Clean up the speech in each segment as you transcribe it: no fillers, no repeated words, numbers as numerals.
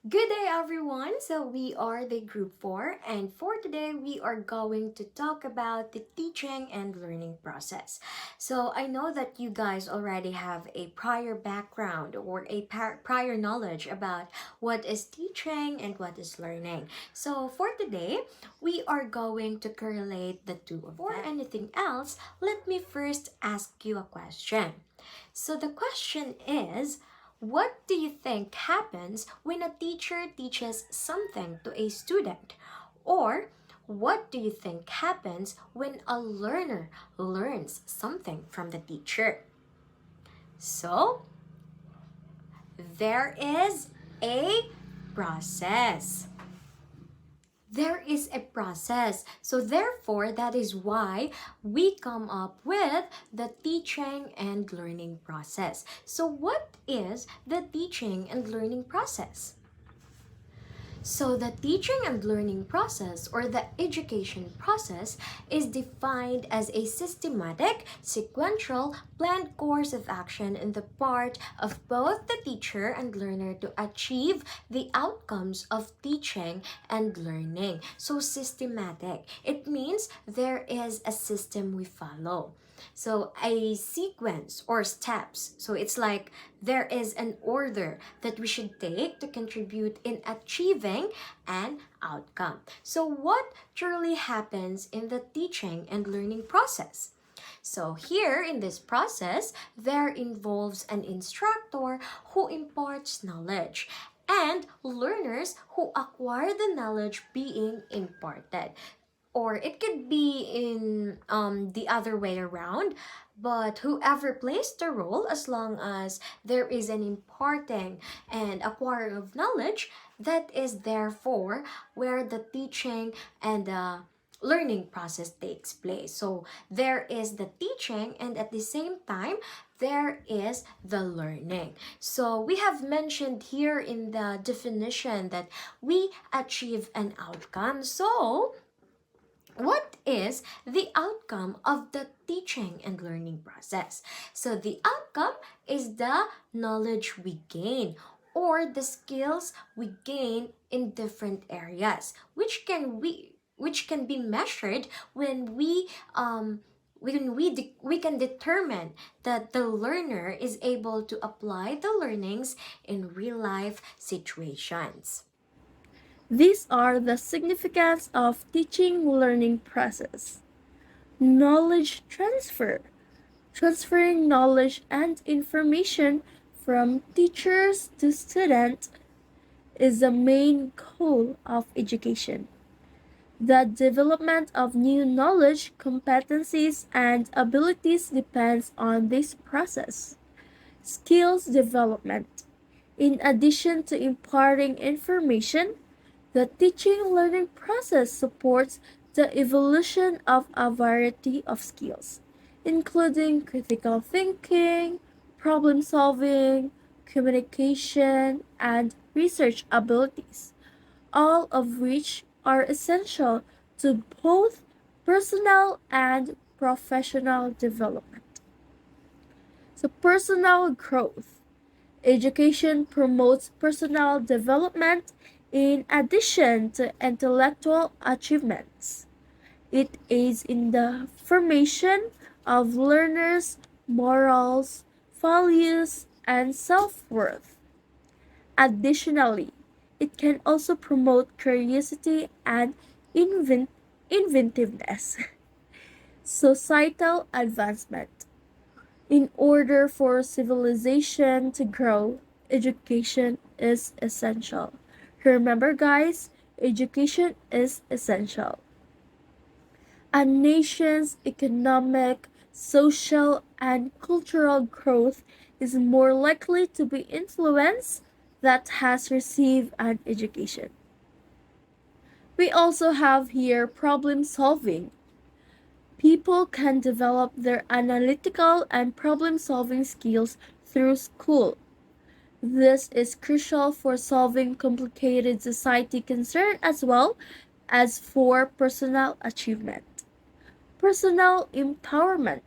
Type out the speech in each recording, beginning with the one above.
Good day, everyone. So, we are the group 4, and for today, we are going to talk about the teaching and learning process. So, I know that you guys already have a prior background or a prior knowledge about what is teaching and what is learning. So, for today, we are going to correlate the two of them. Before anything else, let me first ask you a question. So, the question is, what do you think happens when a teacher teaches something to a student? Or what do you think happens when a learner learns something from the teacher? So, there is a process. There is a process. So, therefore, that is why we come up with the teaching and learning process. So, what is the teaching and learning process? So, the teaching and learning process or the education process is defined as a systematic, sequential, planned course of action in the part of both the teacher and learner to achieve the outcomes of teaching and learning. So, systematic. It means there is a system we follow. So, a sequence or steps. So, it's like there is an order that we should take to contribute in achieving an outcome. So, what truly happens in the teaching and learning process? So, here in this process, there involves an instructor who imparts knowledge and learners who acquire the knowledge being imparted, or it could be in the other way around, but whoever plays the role, as long as there is an imparting and acquiring of knowledge, that is therefore where the teaching and the learning process takes place. So there is the teaching, and at the same time there is the learning. So we have mentioned here in the definition that we achieve an outcome. So what is the outcome of the teaching and learning process? So the outcome is the knowledge we gain or the skills we gain in different areas, which can be measured when we can determine that the learner is able to apply the learnings in real life situations. These are the significance of teaching learning process. Knowledge transfer. Transferring knowledge and information from teachers to students is the main goal of education. The development of new knowledge, competencies, and abilities depends on this process. Skills development. In addition to imparting information, the teaching learning process supports the evolution of a variety of skills, including critical thinking, problem solving, communication, and research abilities, all of which are essential to both personal and professional development. So, personal growth. Education promotes personal development in addition to intellectual achievements. It aids in the formation of learners' morals, values, and self worth. Additionally, it can also promote curiosity and inventiveness. Societal advancement. In order for civilization to grow, education is essential. Remember, guys, education is essential. A nation's economic, social, and cultural growth is more likely to be influenced that has received an education. We also have here problem solving. People can develop their analytical and problem solving skills through school. This is crucial for solving complicated society concerns as well as for personal achievement. Personal empowerment.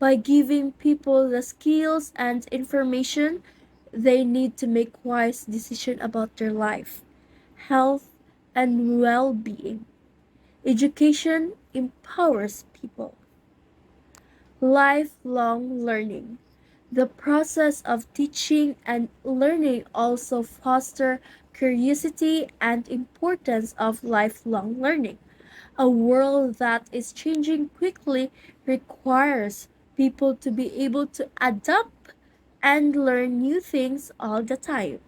By giving people the skills and information They need to make wise decisions about their life, health, and well being. Education empowers people. Lifelong learning. The process of teaching and learning also foster curiosity and importance of lifelong learning. A world that is changing quickly requires people to be able to adapt and learn new things all the time.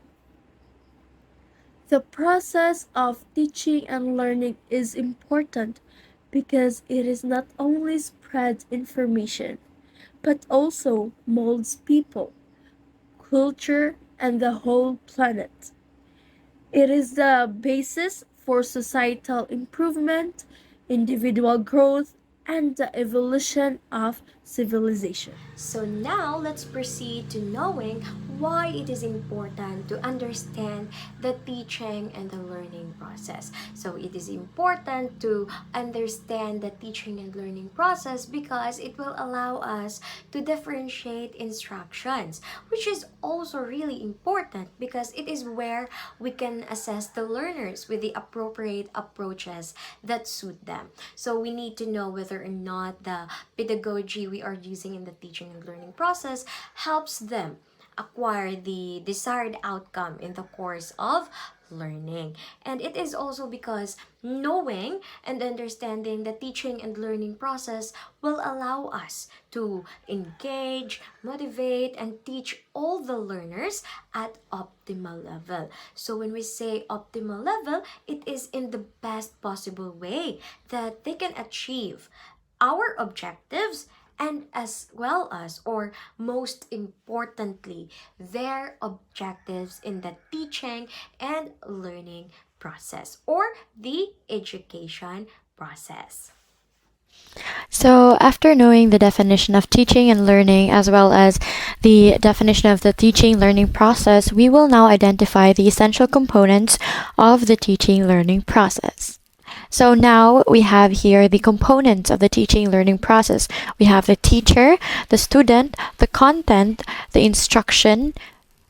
The process of teaching and learning is important because it is not only spreads information but also molds people, culture, and the whole planet. It is the basis for societal improvement, individual growth, and the evolution of civilization. So now let's proceed to knowing why it is important to understand the teaching and the learning process. So it is important to understand the teaching and learning process because it will allow us to differentiate instructions, which is also really important because it is where we can assess the learners with the appropriate approaches that suit them. So we need to know whether or not the pedagogy we are using in the teaching and learning process helps them acquire the desired outcome in the course of learning. And it is also because knowing and understanding the teaching and learning process will allow us to engage, motivate, and teach all the learners at optimal level. So when we say optimal level, it is in the best possible way that they can achieve our objectives and as well as, or most importantly, their objectives in the teaching and learning process or the education process. So, after knowing the definition of teaching and learning, as well as the definition of the teaching learning process, we will now identify the essential components of the teaching learning process. So, now we have here the components of the teaching learning process. We have the teacher, the student, the content, the instruction,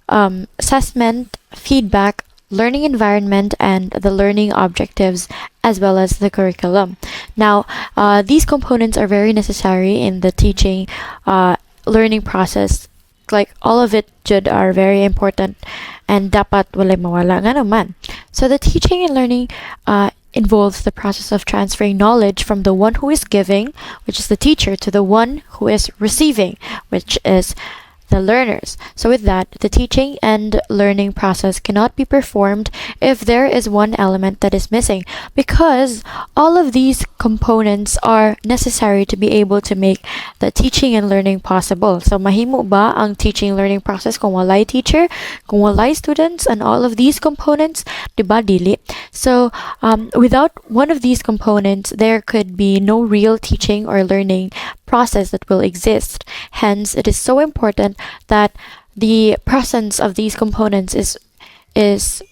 assessment, feedback, learning environment, and the learning objectives, as well as the curriculum. Now, these components are very necessary in the teaching learning process. Like all of it jud are very important and dapat walay mawala nga naman. So the teaching and learning involves the process of transferring knowledge from the one who is giving, which is the teacher, to the one who is receiving, which is the learners. So, with that, the teaching and learning process cannot be performed if there is one element that is missing, because all of these components are necessary to be able to make the teaching and learning possible. So, mahimo ba ang teaching and learning process kung walay teacher, kung walay students, and all of these components? Diba dili? So, without one of these components, there could be no real teaching or learning process that will exist. Hence, it is so important that the presence of these components is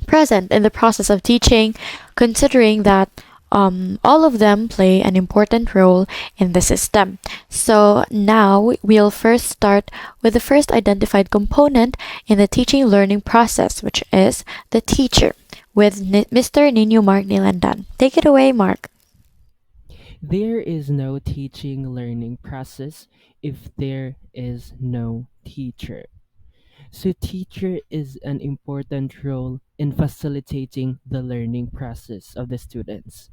present in the process of teaching, considering that all of them play an important role in the system. So now we'll first start with the first identified component in the teaching learning process, which is the teacher, with Mr. Nino Mark Nilandan. Take it away, Mark. There is no teaching learning process if there is no teacher. So teacher is an important role in facilitating the learning process of the students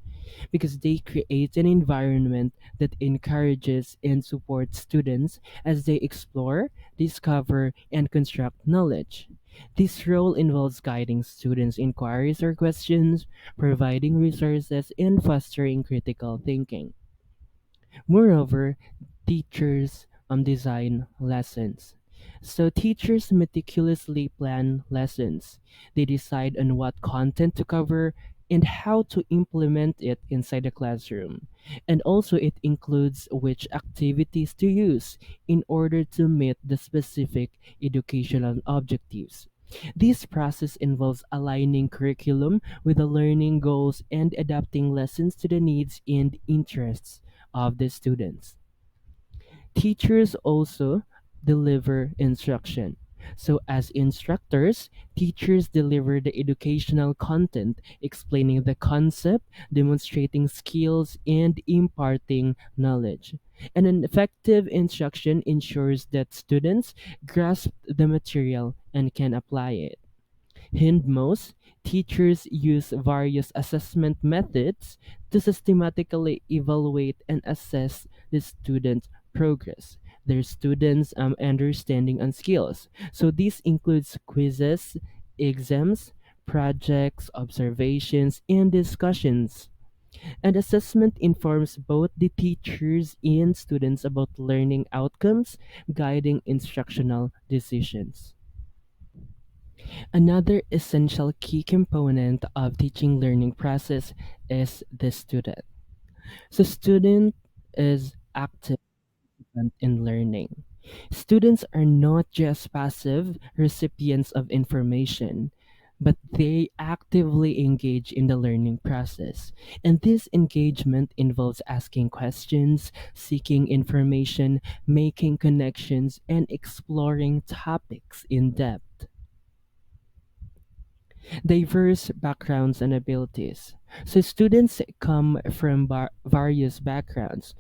because they create an environment that encourages and supports students as they explore, discover, and construct knowledge. This role involves guiding students' inquiries or questions, providing resources, and fostering critical thinking. Moreover, teachers design lessons. So teachers meticulously plan lessons. They decide on what content to cover and how to implement it inside the classroom. And also it includes which activities to use in order to meet the specific educational objectives. This process involves aligning curriculum with the learning goals and adapting lessons to the needs and interests of the students. Teachers also deliver instruction. So, as instructors, teachers deliver the educational content, explaining the concept, demonstrating skills, and imparting knowledge. And an effective instruction ensures that students grasp the material and can apply it. Hindmost, teachers use various assessment methods to systematically evaluate and assess the students' progress, their students' understanding and skills. So this includes quizzes, exams, projects, observations, and discussions. And assessment informs both the teachers and students about learning outcomes, guiding instructional decisions. Another essential key component of teaching learning process is the student. So student is active in learning. Students are not just passive recipients of information, but they actively engage in the learning process. And this engagement involves asking questions, seeking information, making connections, and exploring topics in depth. Diverse backgrounds and abilities. So students come from various backgrounds,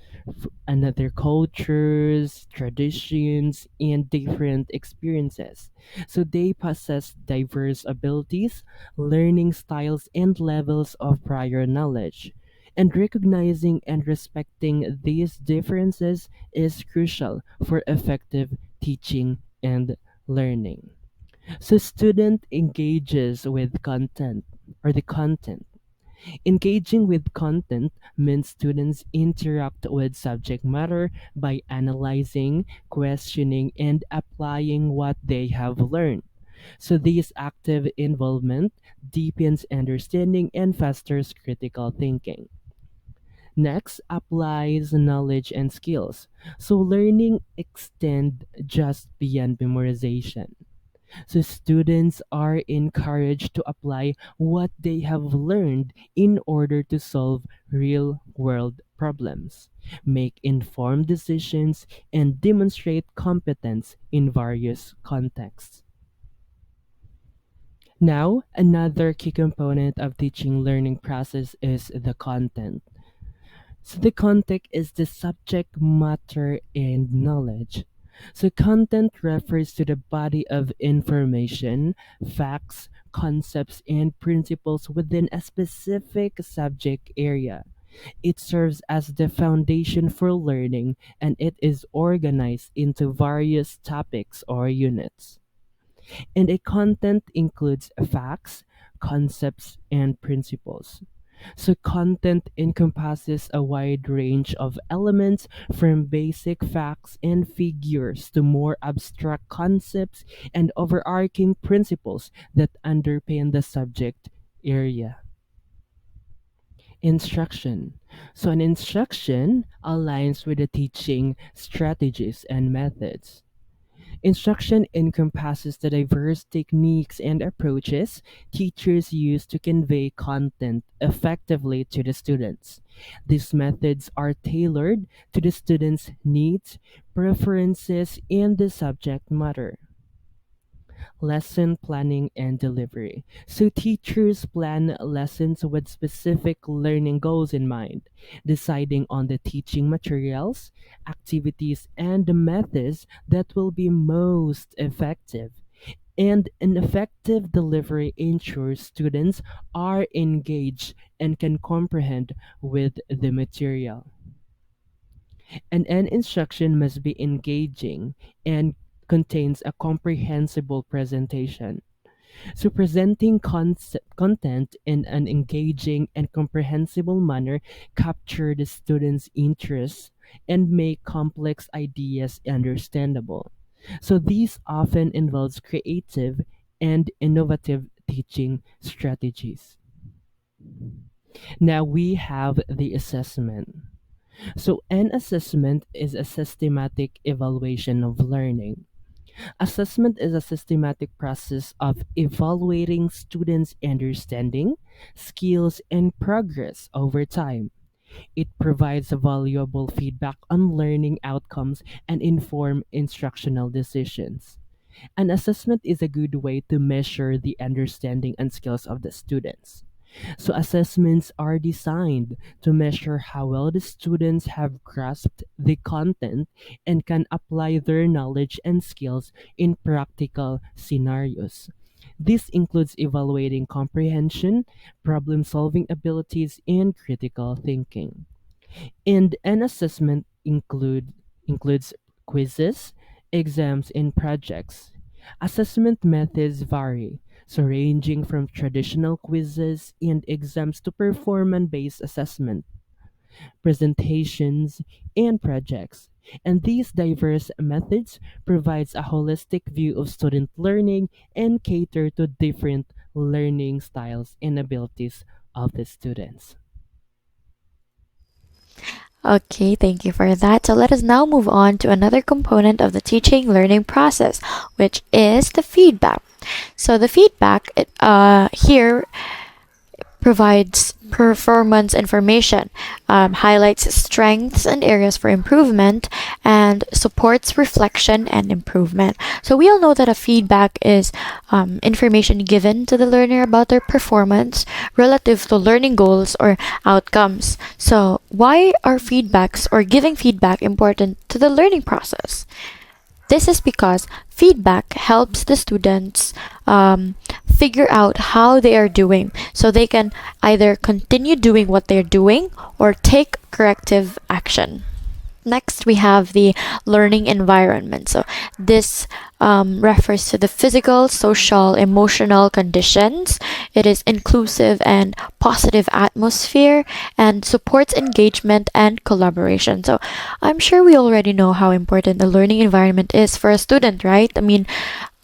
another cultures, traditions, and different experiences. So they possess diverse abilities, learning styles, and levels of prior knowledge. And recognizing and respecting these differences is crucial for effective teaching and learning. So student engages with content or the content. Engaging with content means students interact with subject matter by analyzing, questioning, and applying what they have learned. So this active involvement deepens understanding and fosters critical thinking. Next, applies knowledge and skills. So learning extend just beyond memorization. So students are encouraged to apply what they have learned in order to solve real world problems, make informed decisions, and demonstrate competence in various contexts. Now, another key component of teaching learning process is the content. So the content is the subject matter and knowledge. So content refers to the body of information, facts, concepts, and principles within a specific subject area. It serves as the foundation for learning and it is organized into various topics or units. And a content includes facts, concepts, and principles. So, content encompasses a wide range of elements from basic facts and figures to more abstract concepts and overarching principles that underpin the subject area. Instruction. So, an instruction aligns with the teaching strategies and methods. Instruction encompasses the diverse techniques and approaches teachers use to convey content effectively to the students. These methods are tailored to the students' needs, preferences, and the subject matter. Lesson planning and delivery. So teachers plan lessons with specific learning goals in mind, deciding on the teaching materials, activities, and the methods that will be most effective. And an effective delivery ensures students are engaged and can comprehend with the material. And an instruction must be engaging and contains a comprehensible presentation. So, presenting content in an engaging and comprehensible manner capture the students' interests and make complex ideas understandable. So, these often involves creative and innovative teaching strategies. Now we have the assessment. So, an assessment is a systematic evaluation of learning. Assessment is a systematic process of evaluating students' understanding, skills, and progress over time. It provides valuable feedback on learning outcomes and inform instructional decisions. An assessment is a good way to measure the understanding and skills of the students. So, assessments are designed to measure how well the students have grasped the content and can apply their knowledge and skills in practical scenarios. This includes evaluating comprehension, problem solving abilities, and critical thinking. And an assessment includes quizzes, exams, and projects. Assessment methods vary, so ranging from traditional quizzes and exams to performance-based assessment, presentations, and projects. And these diverse methods provides a holistic view of student learning and cater to different learning styles and abilities of the students. Okay, thank you for that. So let us now move on to another component of the teaching learning process, which is the feedback. So the feedback here provides performance information, highlights strengths and areas for improvement, and supports reflection and improvement. So we all know that a feedback is information given to the learner about their performance relative to learning goals or outcomes. So why are feedbacks or giving feedback important to the learning process? This is because feedback helps the students figure out how they are doing so they can either continue doing what they're doing or take corrective action. Next, we have the learning environment. So, this refers to the physical, social, emotional conditions. It is inclusive and positive atmosphere and supports engagement and collaboration. So, I'm sure we already know how important the learning environment is for a student, right? I mean,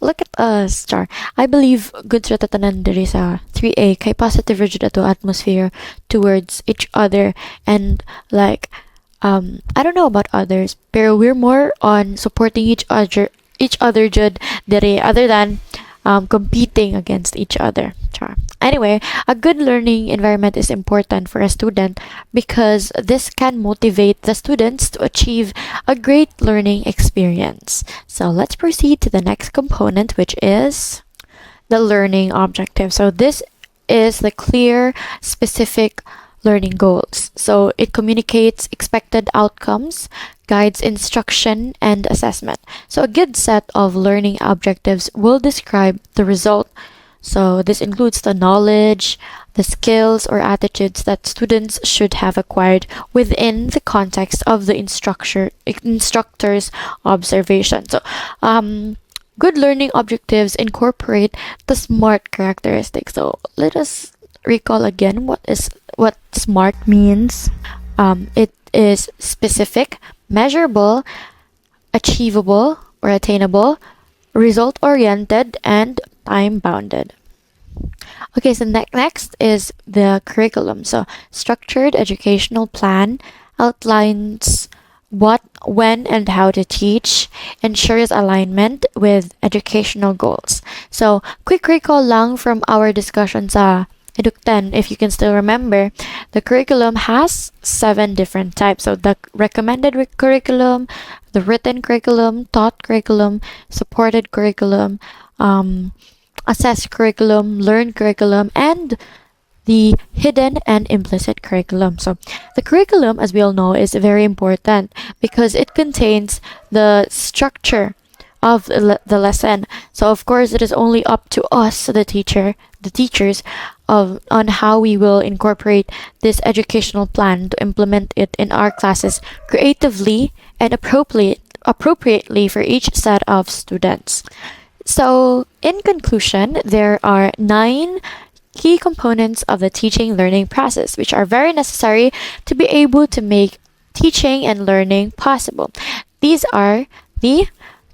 look at us, Char. I believe good sa tatanan diri sa 3A kay positive rigid ato atmosphere towards each other and like I don't know about others, pero we're more on supporting each other jud dere other than competing against each other. Char. Anyway, a good learning environment is important for a student because this can motivate the students to achieve a great learning experience. So let's proceed to the next component, which is the learning objective. So this is the clear, specific learning goals. So it communicates expected outcomes, guides instruction and assessment. So a good set of learning objectives will describe the result. So this includes the knowledge, the skills or attitudes that students should have acquired within the context of the instructor's observation. So good learning objectives incorporate the SMART characteristics. So let us recall again what SMART means. It is specific, measurable, achievable or attainable, result oriented, and time bounded. Okay, so next is the curriculum. So, structured educational plan outlines what, when, and how to teach, ensures alignment with educational goals. So, quick recall lang from our discussion sa Eduk 10, if you can still remember, the curriculum has 7 different types. So, the recommended curriculum, the written curriculum, taught curriculum, supported curriculum, assessed curriculum, learned curriculum, and the hidden and implicit curriculum. So, the curriculum, as we all know, is very important because it contains the structure of the lesson. So, of course, it is only up to us, the teachers, on how we will incorporate this educational plan to implement it in our classes creatively and appropriately for each set of students. So, in conclusion, there are 9 key components of the teaching learning process, which are very necessary to be able to make teaching and learning possible. These are the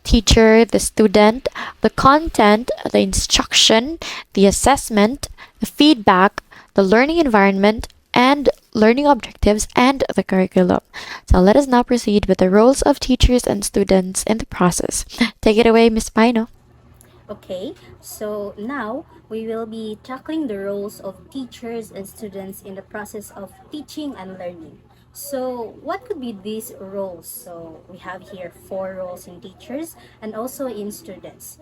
teacher, the student, the content, the instruction, the assessment, the feedback, the learning environment, and learning objectives, and the curriculum. So let us now proceed with the roles of teachers and students in the process. Take it away, Miss Pino. Okay, so now we will be tackling the roles of teachers and students in the process of teaching and learning. So, what could be these roles? So, we have here four roles in teachers and also in students.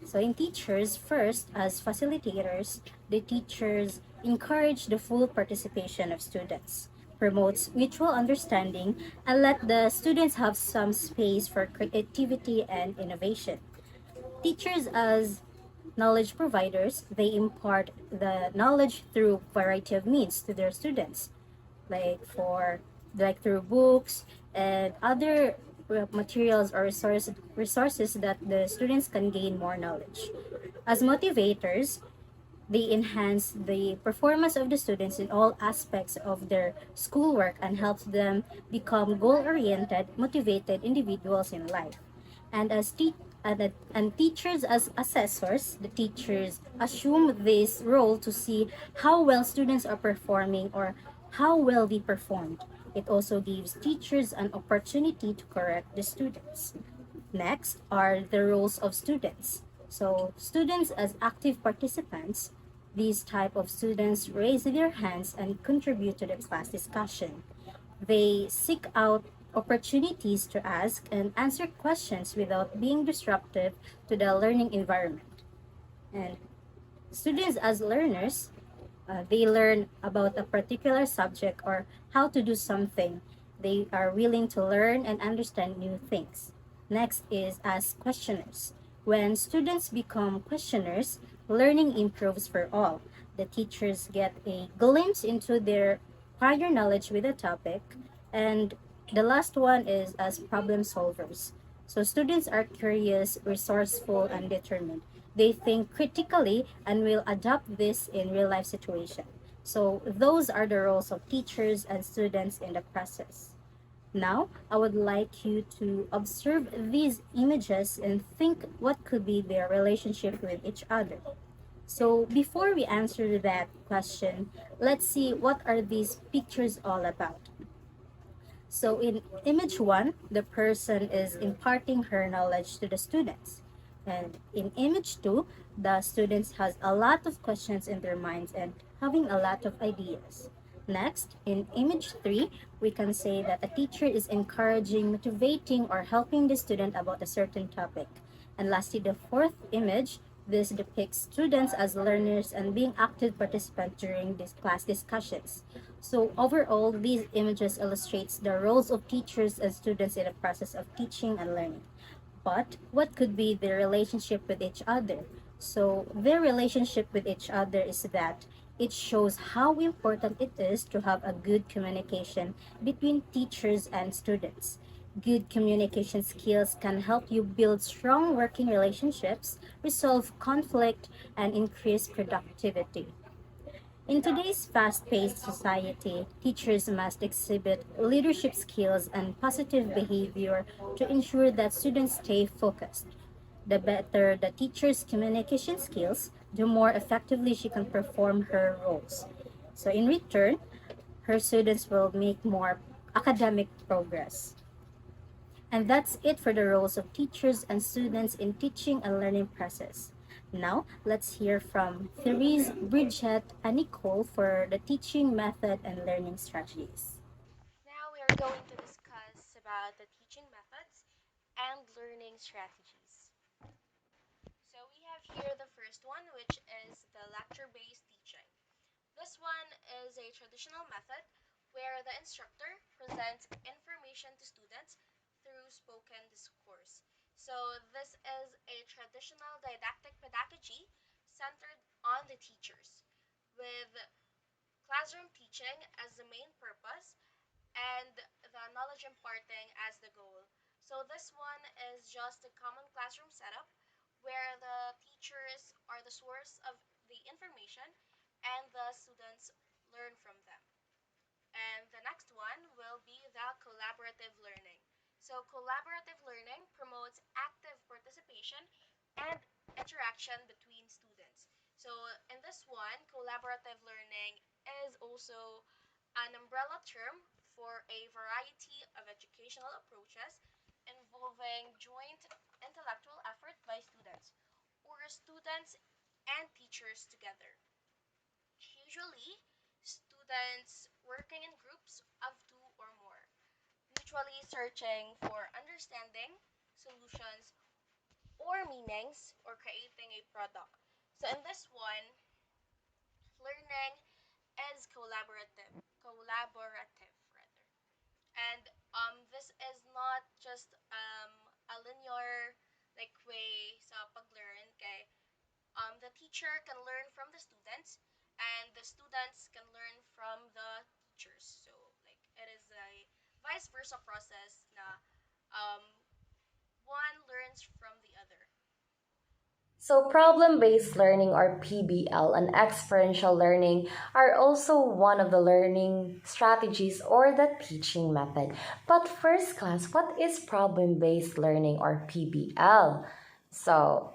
So, in teachers, first, as facilitators, the teachers encourage the full participation of students, promotes mutual understanding, and let the students have some space for creativity and innovation. Teachers, as knowledge providers, they impart the knowledge through variety of means to their students, like through books and other materials or resources that the students can gain more knowledge. As motivators, they enhance the performance of the students in all aspects of their schoolwork and helps them become goal-oriented, motivated individuals in life. And and teachers as assessors, the teachers assume this role to see how well students are performing or how well they performed. It also gives teachers an opportunity to correct the students. Next are the roles of students. So students as active participants, these type of students raise their hands and contribute to the class discussion. They seek out opportunities to ask and answer questions without being disruptive to the learning environment. And students as learners, they learn about a particular subject or how to do something. They are willing to learn and understand new things. Next is as questioners. When students become questioners, learning improves for all. The teachers get a glimpse into their prior knowledge with a topic. And the last one is as problem solvers. So students are curious, resourceful, and determined. They think critically and will adopt this in real life situation. So those are the roles of teachers and students in the process. Now, I would like you to observe these images and think what could be their relationship with each other. So, before we answer that question, let's see what are these pictures all about. So in image one, the person is imparting her knowledge to the students. And in image two, the students has a lot of questions in their minds and having a lot of ideas. Next, in image three, we can say that a teacher is encouraging, motivating, or helping the student about a certain topic. And lastly, the fourth image, this depicts students as learners and being active participants during these class discussions. So overall, these images illustrates the roles of teachers and students in the process of teaching and learning. But what could be their relationship with each other? So their relationship with each other is that it shows how important it is to have a good communication between teachers and students. Good communication skills can help you build strong working relationships, resolve conflict, and increase productivity. In today's fast paced society, teachers must exhibit leadership skills and positive behavior to ensure that students stay focused. The better the teacher's communication skills, the more effectively she can perform her roles. So, in return, her students will make more academic progress. And that's it for the roles of teachers and students in teaching and learning process. Now, let's hear from Therese, Bridget, and Nicole for the teaching method and learning strategies. Now we are going to discuss about the teaching methods and learning strategies. So we have here the first one, which is the lecture-based teaching. This one is a traditional method where the instructor presents information to students through spoken discourse. So this is a traditional didactic pedagogy centered on the teachers, with classroom teaching as the main purpose and the knowledge imparting as the goal. So this one is just a common classroom setup where the teachers are the source of the information and the students learn from them. And the next one will be the collaborative learning. So collaborative learning promotes active participation and interaction between students. So in this one, collaborative learning is also an umbrella term for a variety of educational approaches involving joint intellectual effort by students or students and teachers together. Usually, students working in groups of two or more, mutually searching for understanding, solutions, or meanings, or creating a product. So in this one, learning is collaborative rather. And this is not just a linear like way sa paglearn kay the teacher can learn from the students and the students can learn from the teachers. So like it is a vice versa process na um, one learns from the other. So, problem based learning or PBL and experiential learning are also one of the learning strategies or the teaching method. But, first class, what is problem based learning or PBL? So,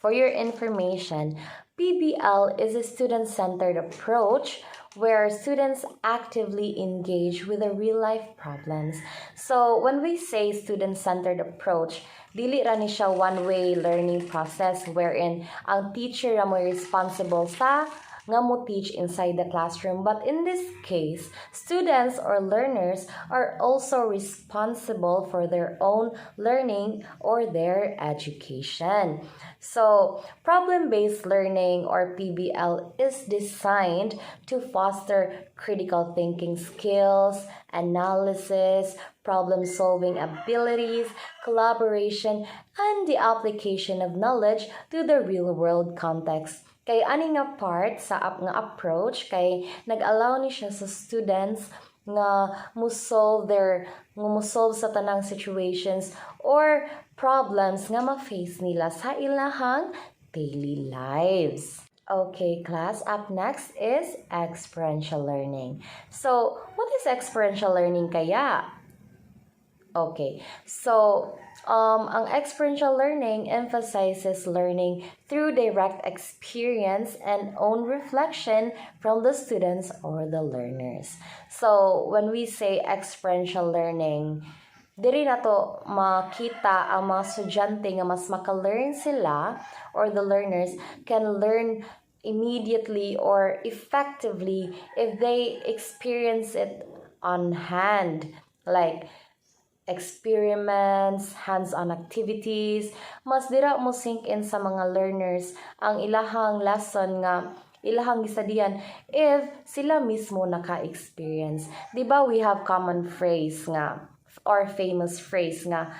for your information, PBL is a student centered approach where students actively engage with the real life problems. So when we say student centered approach, dili ra ni siya one way learning process wherein ang teacher ra mo responsible sa nga mo teach inside the classroom. But in this case, students or learners are also responsible for their own learning or their education. So, problem based learning or PBL is designed to foster critical thinking skills, analysis, problem solving abilities, collaboration, and the application of knowledge to the real world context. Kay ani nga part sa nga approach kay nag-allow ni siya sa students nga mo solve sa tanang situations or problems nga ma-face nila sa ilahang daily lives. Okay, class, up next is experiential learning. So, what is experiential learning kaya? Okay, so ang experiential learning emphasizes learning through direct experience and own reflection from the students or the learners. So when we say experiential learning, diri na to makita ang mga estudyante nga mas maka-learn sila or the learners can learn immediately or effectively if they experience it on hand, like experiments, hands-on activities, mas dira mo sink in sa mga learners ang ilahang lesson nga ilahang gisadian if sila mismo naka-experience. 'Di ba we have common phrase nga or famous phrase nga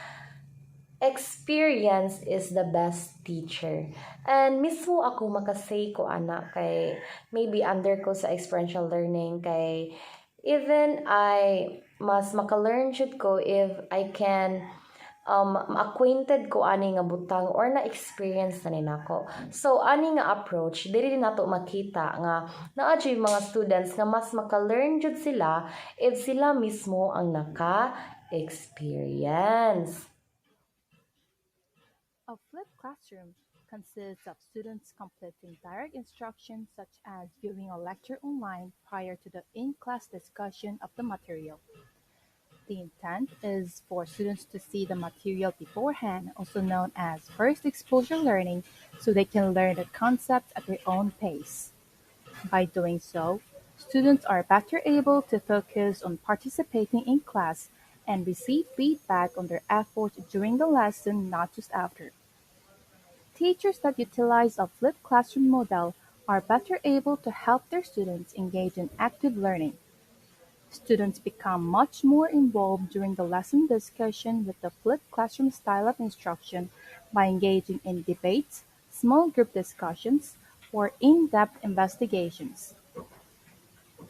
experience is the best teacher. And mismo ako makasay ko anak kay maybe under ko sa experiential learning kay even I mas maka-learn jud ko if I can acquainted ko ani nga butang or na-experience na ninako. So ani nga approach dili din nato makita nga naa jud mga students nga mas maka-learn jud sila if sila mismo ang naka-experience. A flipped classroom consists of students completing direct instruction such as viewing a lecture online prior to the in-class discussion of the material. The intent is for students to see the material beforehand, also known as first exposure learning, so they can learn the concepts at their own pace. By doing so, students are better able to focus on participating in class and receive feedback on their effort during the lesson, not just after. Teachers that utilize a flipped classroom model are better able to help their students engage in active learning. Students become much more involved during the lesson discussion with the flipped classroom style of instruction by engaging in debates, small group discussions, or in-depth investigations.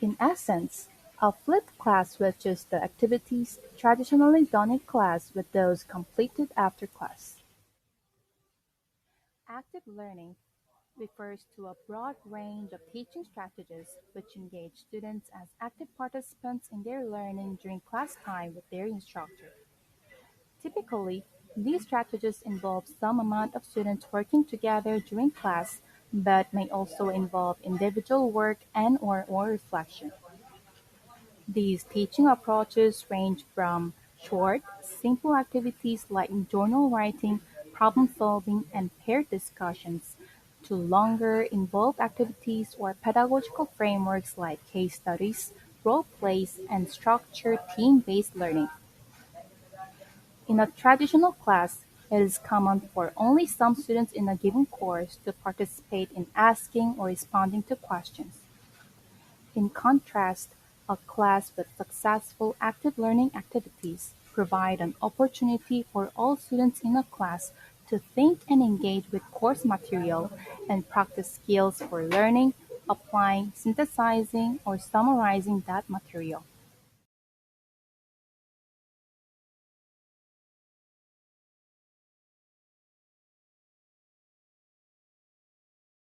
In essence, a flipped class switches the activities traditionally done in class with those completed after class. Active learning refers to a broad range of teaching strategies which engage students as active participants in their learning during class time with their instructor. Typically, these strategies involve some amount of students working together during class, but may also involve individual work and/or reflection. These teaching approaches range from short, simple activities like journal writing, problem solving, and paired discussions to longer, involved activities or pedagogical frameworks like case studies, role plays, and structured team-based learning. In a traditional class, it is common for only some students in a given course to participate in asking or responding to questions. In contrast, a class with successful active learning activities provide an opportunity for all students in a class to think and engage with course material and practice skills for learning, applying, synthesizing, or summarizing that material.